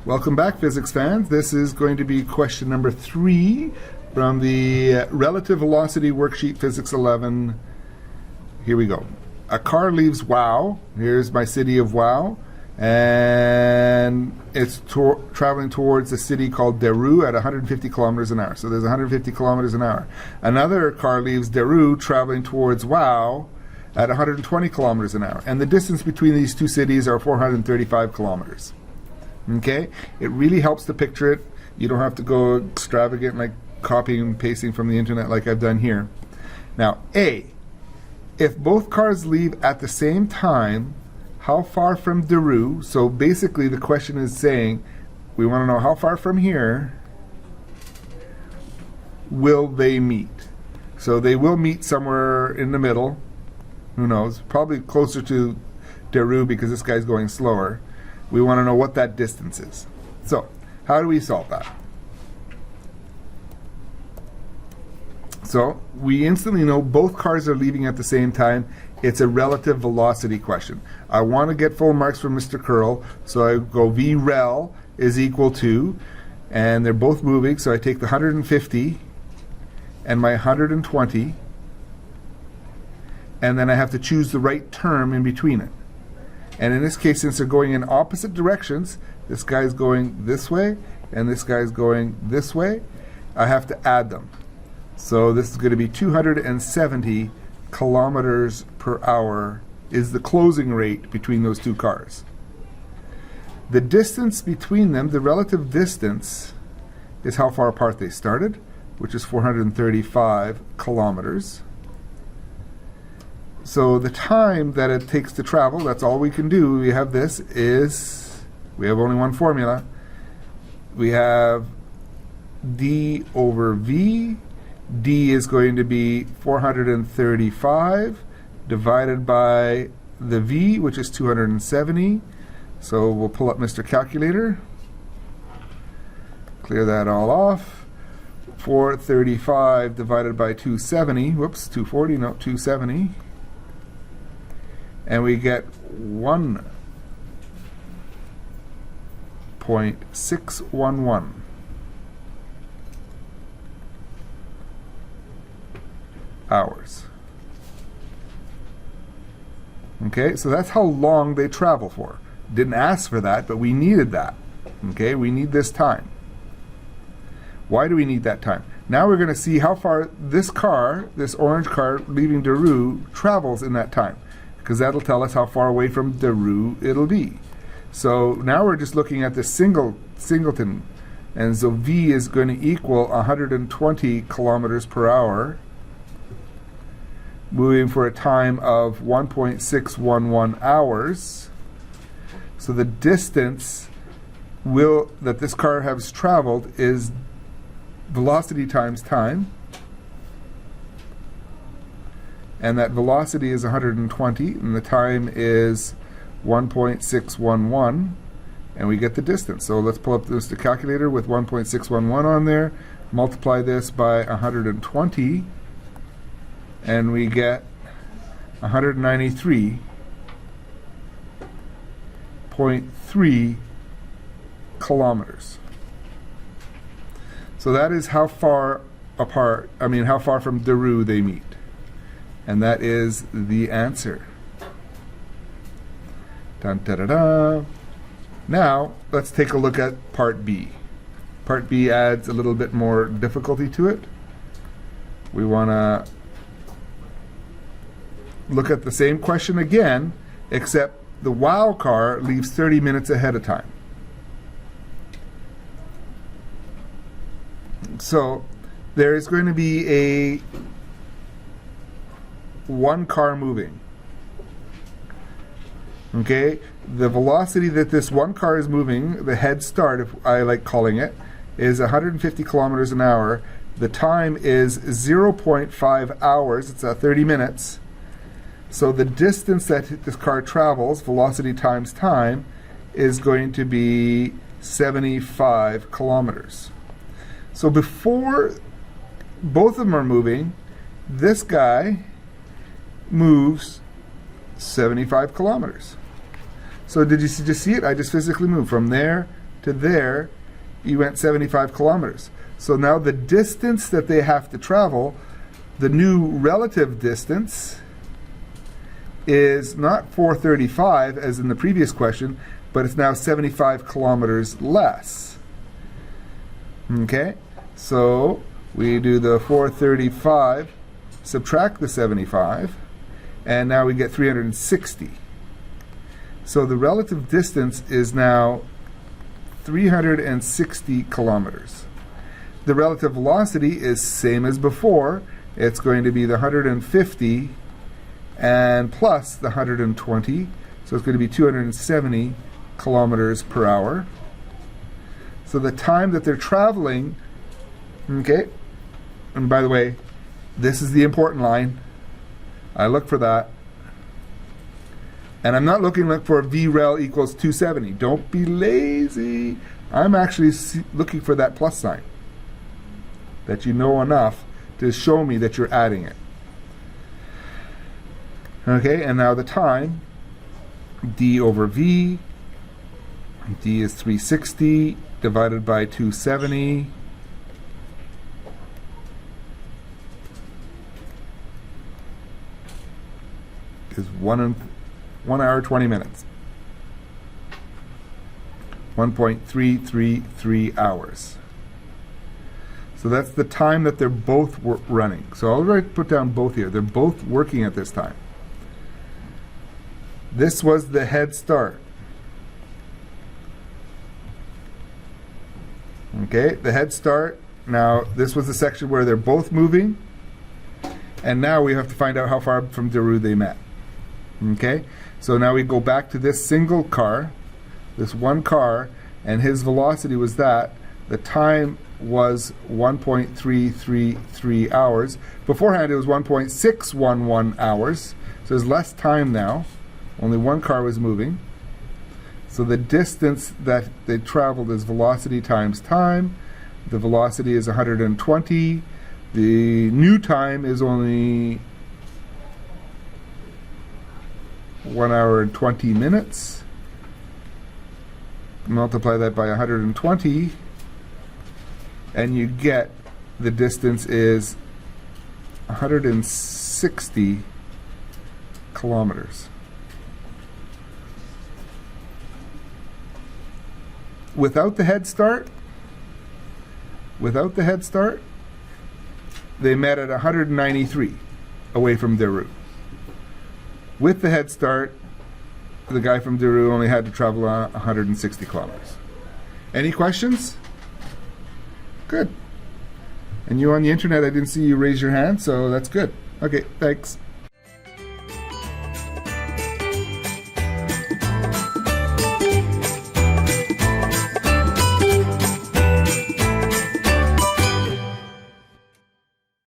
Welcome back, physics fans. This is going to be question number 3 from the Relative Velocity Worksheet, Physics 11. Here we go. A car leaves Wau. Here's my city of Wau. And it's traveling towards a city called Daru at 150 kilometers an hour. So there's 150 kilometers an hour. Another car leaves Daru traveling towards Wau at 120 kilometers an hour. And the distance between these two cities are 435 kilometers. Okay? It really helps to picture it. You don't have to go extravagant like copying and pasting from the internet like I've done here. Now, A, if both cars leave at the same time, how far from Daru? So basically the question is saying, we want to know how far from here will they meet? So they will meet somewhere in the middle. Who knows? Probably closer to Daru because this guy's going slower. We want to know what that distance is. So, how do we solve that? So, we instantly know both cars are leaving at the same time. It's a relative velocity question. I want to get full marks from Mr. Curl, so I go VREL is equal to, and they're both moving, so I take the 150 and my 120, and then I have to choose the right term in between it. And in this case, since they're going in opposite directions, this guy's going this way, and this guy's going this way, I have to add them. So this is going to be 270 kilometers per hour is the closing rate between those two cars. The distance between them, the relative distance, is how far apart they started, which is 435 kilometers. So the time that it takes to travel, that's all we can do. We have this is, we have only one formula. We have d over v. D is going to be 435 divided by the v, which is 270. So we'll pull up Mr. Calculator. Clear that all off. 435 divided by 270. Whoops, 240, no, 270. And we get 1.611 hours. Okay, so that's how long they travel for. Didn't ask for that, but we needed that. Okay, we need this time. Why do we need that time? Now we're going to see how far this car, this orange car leaving Daru, travels in that time, because that'll tell us how far away from Daru it'll be. So now we're just looking at the singleton, and so V is going to equal 120 kilometers per hour, moving for a time of 1.611 hours. So the distance that this car has traveled is velocity times time. And that velocity is 120, and the time is 1.611, and we get the distance. So let's pull up the calculator with 1.611 on there, multiply this by 120, and we get 193.3 kilometers. So that is how far apart, how far from Daru they meet. And that is the answer. Dun, da, da, da. Now, let's take a look at part B. Part B adds a little bit more difficulty to it. We want to look at the same question again, except the Wau car leaves 30 minutes ahead of time. So, there is going to be a one car moving. Okay, the velocity that this one car is moving, the head start, if I like calling it, is 150 kilometers an hour. The time is 0.5 hours. It's 30 minutes. So the distance that this car travels, velocity times time, is going to be 75 kilometers. So before both of them are moving, this guy moves 75 kilometers. So did you just see it? I just physically moved from there to there, you went 75 kilometers. So now the distance that they have to travel, the new relative distance, is not 435 as in the previous question, but it's now 75 kilometers less. Okay, so we do the 435, subtract the 75, and now we get 360. So the relative distance is now 360 kilometers. The relative velocity is same as before. It's going to be the 150 and plus the 120, so it's going to be 270 kilometers per hour. So the time that they're traveling, okay, and by the way, this is the important line. I look for that. And I'm not looking for VREL equals 270. Don't be lazy. I'm actually looking for that plus sign, that you know enough to show me that you're adding it. Okay, and now the time, d over v, d is 360 divided by 270. Is 1 hour 20 minutes. 1.333 hours. So that's the time that they're both running. So I'll put down both here. They're both working at this time. This was the head start. Okay, the head start. Now, this was the section where they're both moving. And now we have to find out how far from Daru they met. Okay, so now we go back to this single car, this one car, and his velocity was that. The time was 1.333 hours. Beforehand, it was 1.611 hours. So there's less time now. Only one car was moving. So the distance that they traveled is velocity times time. The velocity is 120. The new time is only 1 hour and 20 minutes. Multiply that by 120, and you get the distance is 160 kilometers. Without the head start, they met at 193 away from Daru. With the head start, the guy from Daru only had to travel 160 kilometers. Any questions? Good. And you on the internet, I didn't see you raise your hand, so that's good. Okay, thanks.